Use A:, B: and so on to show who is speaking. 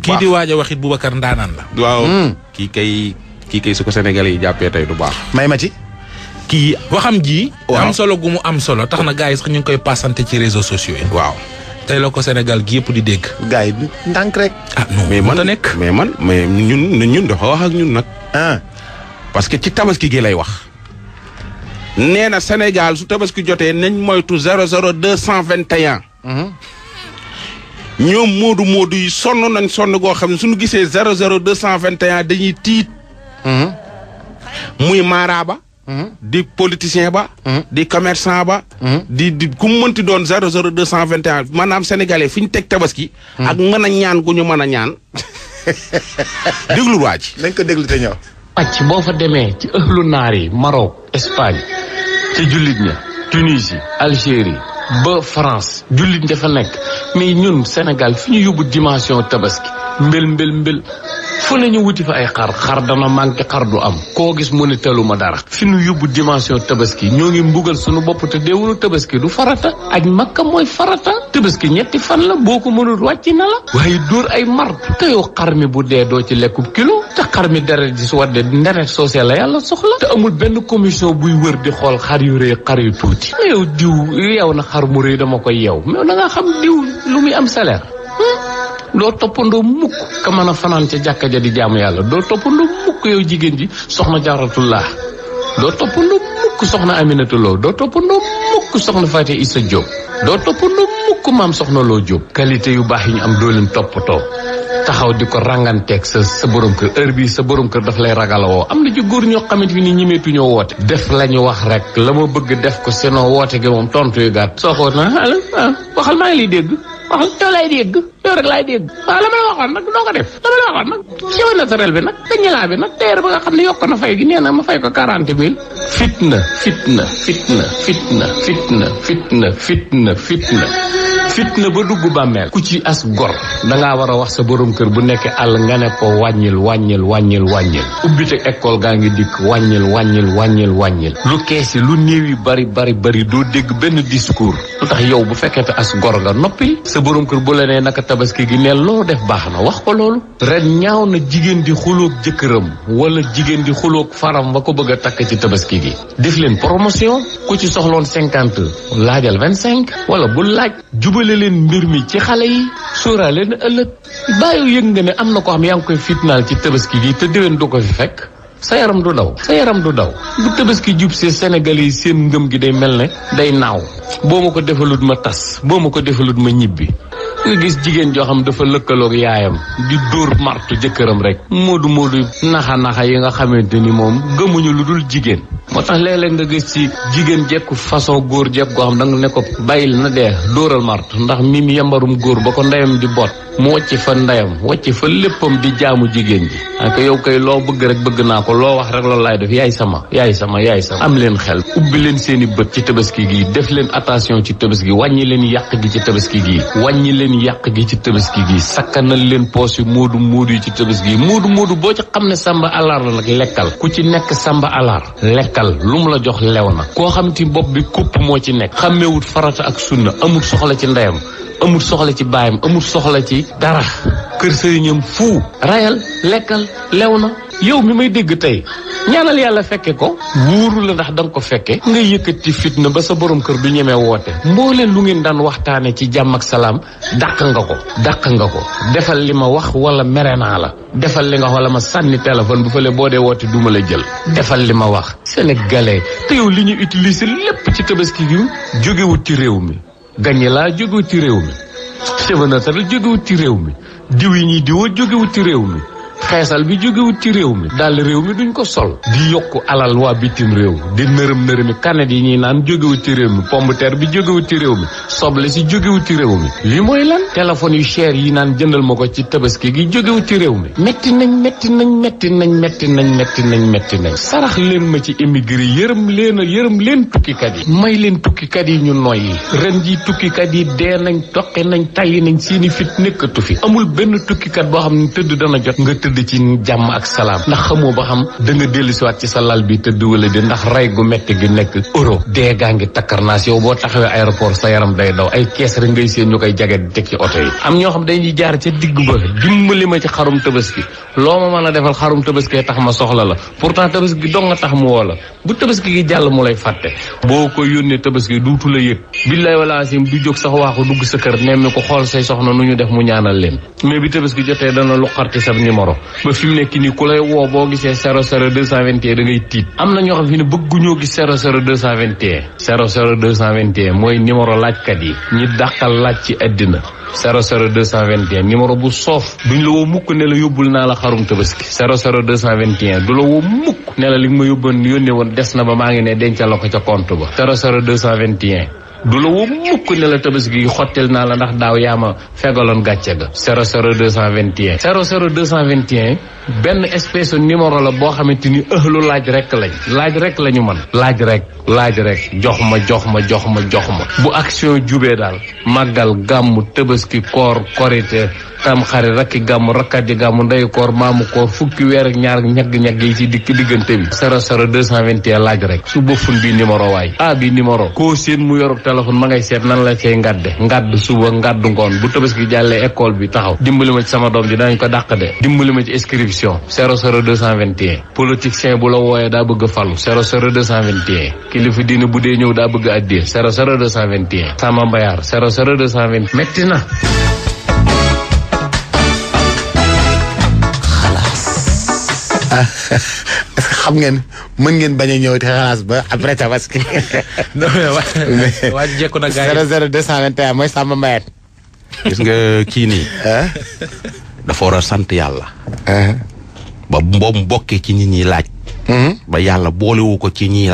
A: kii di waaj a wax it Boubacar ndaanaan la.
B: waaw kii kay su ko Sénégalais yi jàppee tey du baax.
C: may ma ci.
A: kii waxam ji. am solo gu mu am solo tax na gars yi sax ñu ngi koy passante ci réseaux sociaux yi.
B: waaw.
A: tey la ko Sénégal gi yëpp di dégg.
C: gars yi ndànk rek.
A: ah non
B: mais
A: man nekk.
B: mais ñun dafa wax ak ñun nag. parce que ci tabaski gi lay wax. nee na Sénégal su tabaski jotee nañ moytu 00221. ñoom moodu yi sonn nañ sonn goo xam ne suñu gisee 00221 dañuy tiit. muy maaraaba. di politicien ba. di commerçant ba. di ku mu mënti doon 00221 maanaam sénégalais fi ñu teg tabaski. ak mën a ñaan gu ñu mën a ñaan. déglu waa ji.
C: nañ ko déglu te ñëw.
D: pàcc boo fa demee ci ëhlu naar yi Maroc Espagne ci jullit ña Tunisie Algérie ba France jullit ña fa nekk mais ñun Sénégal fi ñu yóbbu dimension tabaski mbel fu ne ñu wuti fa ay xar dana manqué xar du am koo gis mu ne teluma dara fi ñu yóbbu dimension tabaski ñoo ngi mbugal suñu bopp te deewulu tabaski du farata aj makka mooy farata tabaski ñetti fan la boo ko mënul wàcc na la waaye dóor ay mar te yow xar mi bu dee doo ci lekkub kilo te xar mi deret ji su wadde nderet soosé la yàlla soxla te amul benn commission buy wër di xool xar yu rëy xar yu tuuti mais yow diw yeew na xar mu rëy dama koy yeew mais da nga xam diw lu muy am salaire doo toppandoo mukk ka mën a fanaan ca jàkka ja di jaamu yàlla doo toppandoo mukk yow jigéen ji soxna Jaaratullah doo toppandoo mukk soxna Aminata Lo doo toppandoo mukk soxna Fatou Issa Diop doo toppandoo mukk maam soxna Lo Diop qualité yu baax yi ñu am doo leen toppatoo taxaw di ko ranganteeg sa borom kër heure bii sa borom kër daf lay ragalawoo am na ci góor ñoo xamante ni ñimeetuñoo woote def la ñu wax rek la ma bëgg def ko sinon woote gi moom tontu yu gàtt soo ko na waxal maa ngi lay dégg waxal yow laay dégg yow rek laay dégg waaw la ma la waxoon nag doo ko def la ma la waxoon nag cheveux naturel bi nag dañilaa bi nag teer ba nga xam ne yokk na fay gi nee na ma fay ko 40 000 fitna ba dugg bàmmeel ku ci as gor dangaa war a wax sa borom kër bu nekk àll nga ne ko wàññil ubbite école gaa ngi dikk wàññil lu kees yi lu néew yi bari doo dégg benn discours lu tax yow bu fekkee te as gor nga noppi sa borom kër bu la nee naka tabaski gi neel loo def baax na wax ko loolu ren ñaaw na jigéen di xuloog jëkkëram wala jigéen di xuloog faram ba ko bëgg a takk ci tabaski gi def leen promotion ku ci soxloon 50 laajal 25 wala bu laaj jubale leen mbir mi ci xale yi sóoraale na ëllëg bàyyi yëg nga ne am na ko xam yaa ngi koy fitnaal ci tabaski gi te déwén du ko fi fekk sa yaram du daw bu tabaski jub see Sénégal yi seen ngëm gi day mel ne day naaw boo ma ko defalut ma tas boo ma ko defalut ma ñibbi nga gis jigéen joo xam dafa lëkkaloog yaayam di dóor martu jëkkëram rek moodu naxa yi nga xamante ni moom gëmuñu lu dul jigéen moo tax léeg-léeg nga gis ci jigéen jekku façon góor jekk goo xam da nga ne ko bàyyil na dee dóoral martu ndax mi yambarum góor ba ko ndeyam di boot mu wàcc fa ndeyam wàcc fa léppam di jaamu jigéen ji ak yow kay loo bëgg rek bëgg naa ko loo wax rek loolu laay def yaay sama am leen xel ubbi leen seeni bët ci tabaski gi def leen attention ci tabaski gi wàññi leen yàq gi ci tabaski gi sakkanal leen poos yu moodu yi ci tabaski gi moodu boo ci xam ne samba alaar la nag lekkal ku ci nekk samba alaar lekkal lu mu la jox lew na koo xam ti bopp bi kupp moo ci nekk xàmmeewut farata ak sunna amul soxla ci ndeyam amul soxla ci baayam amul soxla ci dara kër sëriñam fu rayal lekkal lew na yow mi may dégg tey ñaanal yàlla fekke ko wóoru la ndax danga ko fekke nga yëkkati fitna ba sa borom kër du ñemee woote mbooleen lu ngeen daan waxtaane ci jàmm ak salaam dàq nga ko defal li ma wax wala mere naa la defal li nga wax wala ma sànni téléphone bu fële boo dee woote duma la jël defal li ma wax sénégalais te yow li ñu utiliser lépp ci tabaski gi jógewut ci réew mi gañe laa jógewut ci réew mi cheveux naturel jógewut ci réew mi diw yi ñuy diwoo jógewut ci réew mi xeesal bi jógewut ci réew mi daal réew mi duñ ko sol di yokku alal waa bitim réew di nërëm kanet yi ñuy naan jógewut ci réew mi pomme de terre bi jógewut ci réew mi soble si jógewut ci réew mi lii mooy lan téléphone yu cher yi naan jëndal ma ko ci tabaski gi jógewut ci réew mi metti nañ sarax leen ma ci émigré yërëm leen tukkikat yi may leen tukkikat yi ñu noyyi ren ji tukkikat yi dee nañ toqi nañ tayyi nañ seeni fit nekkatu fi amul benn tukkikat boo xam ne tëdd dana jot nga tëdd ci jàmm ak salaam ndax xamoo ba xam da nga dellusiwaat ci sa lal bi tëdd wala di ndax rey gu metti gi nekk euro dee gaa ngi takkarnaas yow boo taxawee aéroport sa yaram day daw ay kees rek ngay seen ñu koy jage di teg ci oto yi am ñoo xam dañuy jaar ca digg ba dimbali ma ci xarum tabaski loo ma mën a defal xarum tabaski tax ma soxla la pourtant tabaski dong nga tax mu woo la bu tabaski gi jàll mu lay fàtte boo ko yónnee tabaski duutu la yëg billaay wala asim du jóg sax waaxu dugg sa kër nemmi ko xool say soxna nu ñu def mu ñaanal leen mais bi tabaski jotee dana lu xarti sa numéro ba fi mu nekk nii ku lay woo boo gisee 00221 da ngay tiit am na ñoo xam fi ne bëgguñoo gis 00221 00221 mooy numéro laajkat yi ñi dàqal laaj ci àddina 00221 numéro bu soof duñ la woo mukk ne la yóbbul naa la xarum tabaski 00221 du la woo mukk ne la li nga ma yóbboon yónnee woon des na ba maa ngi ne dencal la ko ca compte ba 00221 du la woo mukk ne la tabaski gi xottil naa la ndax daaw yaa ma fegaloon gàcce ga 00221 00221 benn espèce numéro la boo xamante ni ëhlu laaj rek la ñu mën laaj rek jox ma bu action jubee daal màggal gàmmu tabaski koor korite tam xarit rakki gàmmu rakkat ji gàmmu ndeyu koor maamu koor fukki weer ak ñaar ñagg-ñagg yi ci diggante bi 00221 laaj rek su bëfun bi numéro waay bi numéro koo seen mu yorub téléphone ma ngay seet nan la cay ngadd suba ngadd ngoon bu tabaski jàllee école bi taxaw dimbali ma ci sama doom ji danañ ko dàq de dimbali ma ci inscription 00221 politicien bu la wooyee daa bëgg a falu 00221 kilifa diine bu dee ñëw daa bëgg a addee 00221 sama mbayaar 00220 metti na
C: xam ngeen mën ngeen bañ a ñëw te xalaas ba après tabaski.
A: non mais waa jekku na gars yi
C: 00221 mooy Samba Mbayat.
B: gis nga kii nii. dafa war a sant yàlla. ba mboom bokkee ci ñi ñuy laaj. ba yàlla boolewu ko ci ñi laaj.